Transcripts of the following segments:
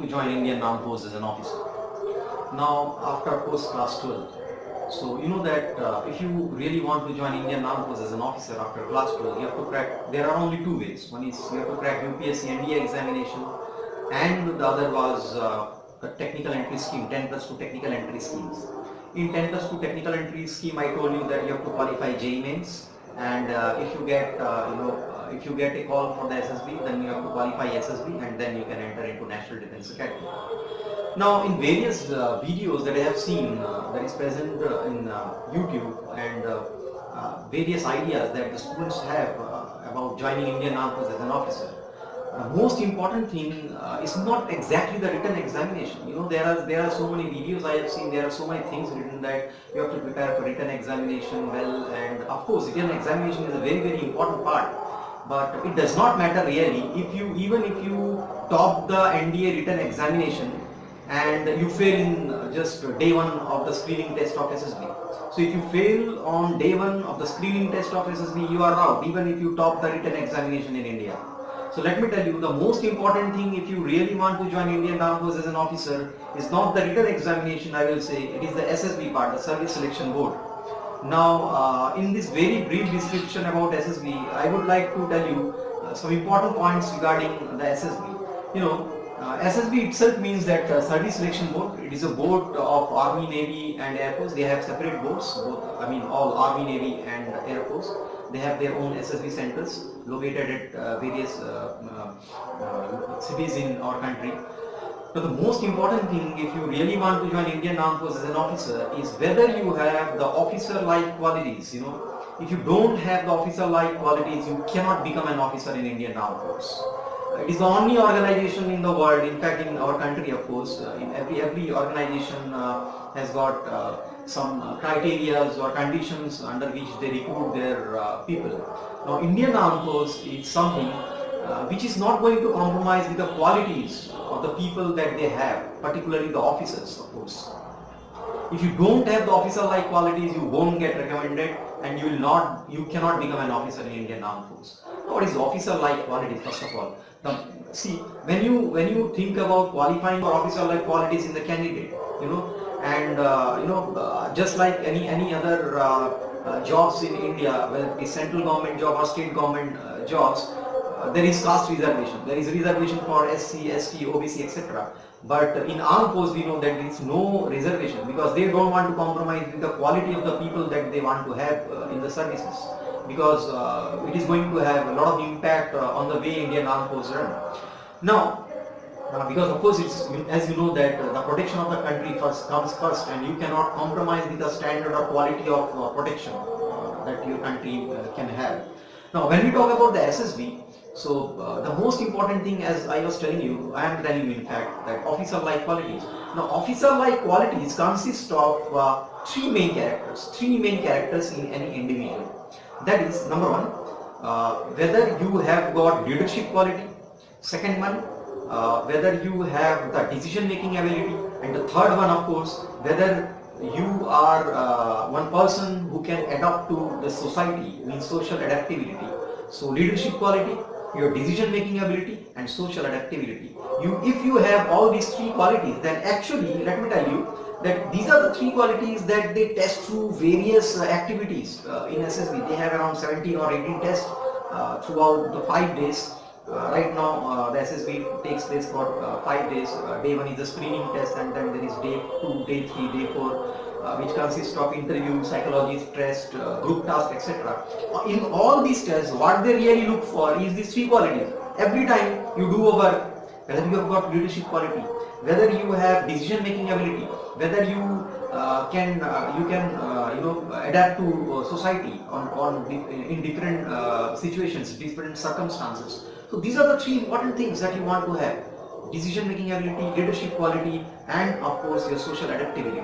to join Indian Armed Forces as an officer. Now, after post class 12, so you know that if you really want to join Indian Armed Forces as an officer after class 12, you have to crack, there are only two ways. One is you have to crack UPSC NDA examination, and the other was the technical entry scheme, 10 plus 2 technical entry schemes. In 10 plus 2 technical entry scheme, I told you that you have to qualify JEE mains, and if you get if you get a call for the SSB, then you have to qualify SSB, and then you can enter into National Defence Academy. Now, in various videos that I have seen that is present in YouTube, and various ideas that the students have about joining Indian Armed Forces as an officer, the most important thing is not exactly the written examination. You know, there are so many videos I have seen, there are so many things written that you have to prepare for written examination well, and of course written examination is a very important part, but it does not matter really even if you top the NDA written examination and you fail in just day one of the screening test of SSB. So if you fail on day one of the screening test of SSB, you are out even if you top the written examination in India. So let me tell you, the most important thing if you really want to join Indian Armed Forces as an officer is not the written examination, I will say, it is the SSB part, the Service Selection Board. Now, in this very brief description about SSB, I would like to tell you some important points regarding the SSB. You know, SSB itself means that Service Selection Board. It is a board of Army, Navy and Air Force. They have separate boards, both, I mean all Army, Navy and Air Force. They have their own SSB centers located at various cities in our country. Now, the most important thing if you really want to join Indian Armed Forces as an officer is whether you have the officer-like qualities. You know, if you don't have the officer-like qualities, you cannot become an officer in Indian Armed Force. It is the only organization in the world, in fact in our country of course, in every organization has got some criteria or conditions under which they recruit their people. Now, Indian Armed Force is something which is not going to compromise with the qualities of the people that they have, particularly the officers of course. If you don't have the officer-like qualities, you won't get recommended, and you cannot become an officer in Indian Armed Force. Now, what is officer-like qualities? First of all, see, when you think about qualifying for officer-like qualities in the candidate, you know, and just like any other jobs in India, whether it is central government job or state government jobs, there is caste reservation. There is reservation for SC, ST, OBC, etc. But in armed force, we know that there is no reservation because they don't want to compromise with the quality of the people that they want to have in the services, because it is going to have a lot of impact on the way Indian Armed Forces run. Now, because of course, it's, as you know, that the protection of the country comes first, and you cannot compromise with the standard or quality of protection that your country can have. Now, when we talk about the SSB, so the most important thing, as I was telling you, I am telling you in fact, that officer-like qualities. Now, officer-like qualities consist of three main characters in any individual. That is, number one, whether you have got leadership quality. Second one, whether you have the decision-making ability. And the third one, of course, whether you are one person who can adapt to the society, means social adaptability. So, leadership quality, your decision-making ability, and social adaptability. If you have all these three qualities, then actually, let me tell you that these are the three qualities that they test through various activities in SSB. They have around 17 or 18 tests throughout the 5 days. Right now, the SSB takes place for 5 days. Day 1 is the screening test, and then there is day 2, day 3, day 4. Which consists of interview, psychology test, group task, etc. In all these tests, what they really look for is these three qualities. Every time you do a work, whether you have got leadership quality, whether you have decision-making ability, whether you can adapt to society in different situations, different circumstances. So these are the three important things that you want to have: decision-making ability, leadership quality, and of course your social adaptability.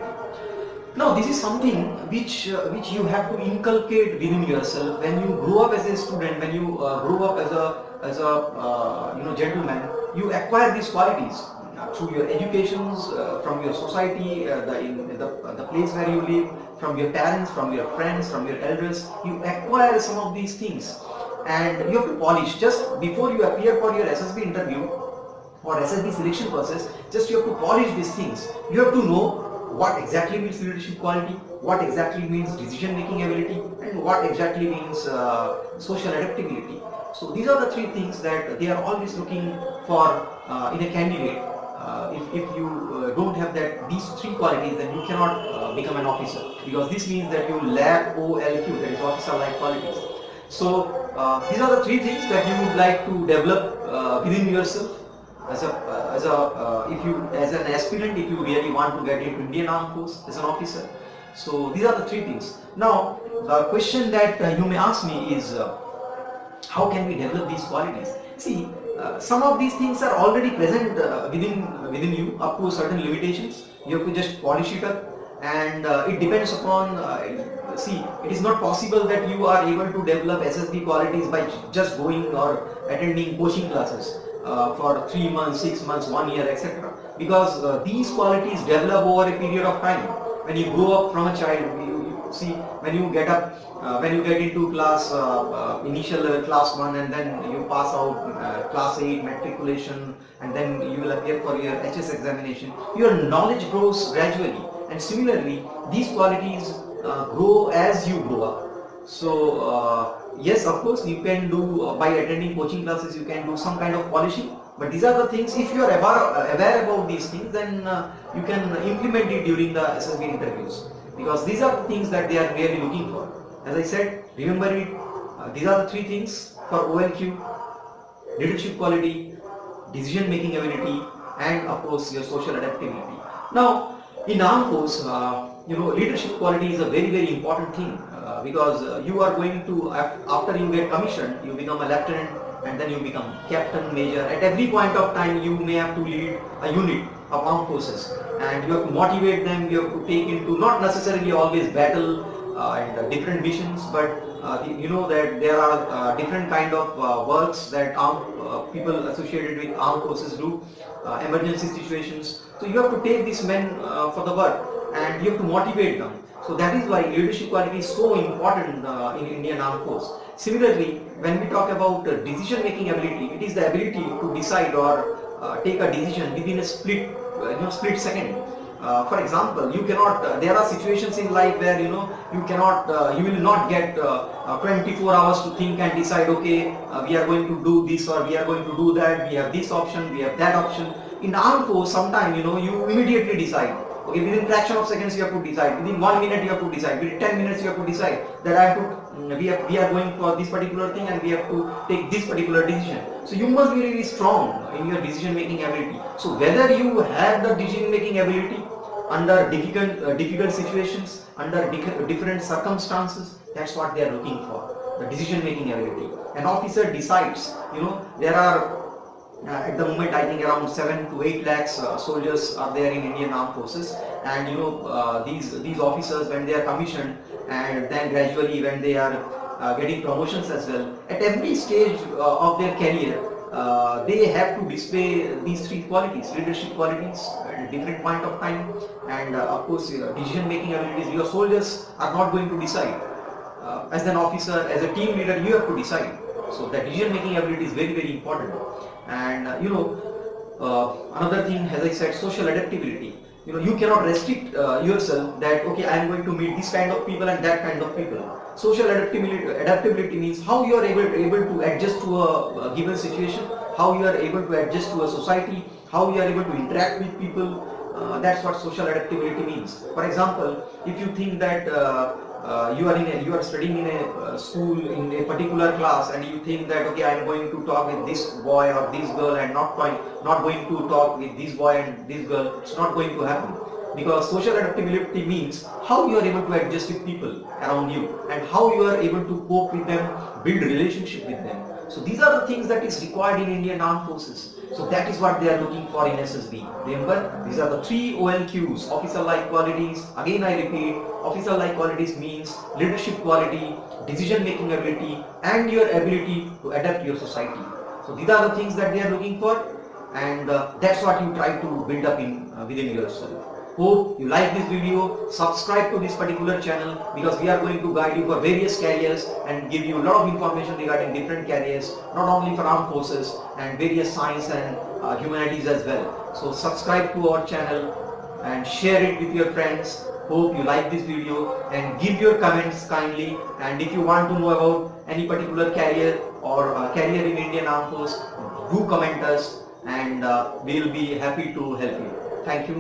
Now, this is something which you have to inculcate within yourself when you grow up as a student, when you grow up as a gentleman. You acquire these qualities through your educations, from your society, the place where you live, from your parents, from your friends, from your elders. You acquire some of these things, and you have to polish. Just before you appear for your SSB interview, or SSB selection process, just you have to polish these things. You have to know what exactly means leadership quality, what exactly means decision making ability, and what exactly means social adaptability. So these are the three things that they are always looking for in a candidate. If you don't have these three qualities, then you cannot become an officer, because this means that you lack OLQ, that is officer like qualities. So these are the three things that you would like to develop within yourself as an aspirant, if you really want to get into Indian Armed Force as an officer. So these are the three things. Now the question that you may ask me is, how can we develop these qualities? See, some of these things are already present within you up to certain limitations. You have to just polish it up, and it depends upon. See, it is not possible that you are able to develop SSB qualities by just going or attending coaching classes for 3 months, 6 months, 1 year, etc. Because these qualities develop over a period of time. When you grow up from a child, you see, when you get up, when you get into class, initial level, class 1, and then you pass out class 8 matriculation, and then you will appear for your HS examination, your knowledge grows gradually, and similarly these qualities grow as you grow up. So yes, of course you can do, by attending coaching classes you can do some kind of polishing, but these are the things, if you are aware about these things, then you can implement it during the SSB interviews, because these are the things that they are really looking for. As I said, remember it, these are the three things for OLQ: leadership quality, decision making ability, and of course your social adaptability. Now in armed force, leadership quality is a very important thing, because you are going to, after you get commissioned, you become a lieutenant, and then you become captain, major. At every point of time you may have to lead a unit of armed forces, and you have to motivate them, you have to take into, not necessarily always battle and different missions, but you know that there are different kind of works that people associated with armed forces do, emergency situations. So you have to take these men for the work, and you have to motivate them. So that is why leadership quality is so important in Indian Armed Force. Similarly, when we talk about decision making ability, it is the ability to decide or take a decision within a split second. For example, you cannot, there are situations in life where you will not get 24 hours to think and decide, okay, we are going to do this or we are going to do that, we have this option, we have that option. In armed force, sometimes you immediately decide. Okay, within fraction of seconds you have to decide, within 1 minute you have to decide, within 10 minutes you have to decide that we are going for this particular thing and we have to take this particular decision. So you must be really strong in your decision making ability. So whether you have the decision making ability under difficult situations, under different circumstances, that's what they are looking for, the decision making ability. An officer decides, there are at the moment I think around 7 to 8 lakhs soldiers are there in Indian Armed Forces, and these officers, when they are commissioned and then gradually when they are getting promotions as well, at every stage of their career they have to display these three qualities: leadership qualities at a different point of time, and of course decision making abilities. Your soldiers are not going to decide. As an officer, as a team leader, you have to decide. So the decision making ability is very important. And another thing, as I said, social adaptability. You cannot restrict yourself that, okay, I am going to meet this kind of people and that kind of people. Social adaptability means how you are able to adjust to a given situation, how you are able to adjust to a society, how you are able to interact with people. That's what social adaptability means. For example, if you think that you are studying in a school in a particular class, and you think that, okay, I am going to talk with this boy or this girl and not going to talk with this boy and this girl, it's not going to happen. Because social adaptability means how you are able to adjust with people around you and how you are able to cope with them, build relationship with them. So these are the things that is required in Indian Armed Forces. So that is what they are looking for in SSB. Remember, these are the three OLQs: officer-like qualities. Again I repeat, officer-like qualities means leadership quality, decision-making ability, and your ability to adapt your society. So these are the things that they are looking for, and that's what you try to build up within yourself. Hope you like this video. Subscribe to this particular channel because we are going to guide you for various careers and give you a lot of information regarding different careers, not only for armed forces and various science and humanities as well. So subscribe to our channel and share it with your friends. Hope you like this video and give your comments kindly, and if you want to know about any particular career or career in Indian Armed Force, do comment us and we will be happy to help you. Thank you.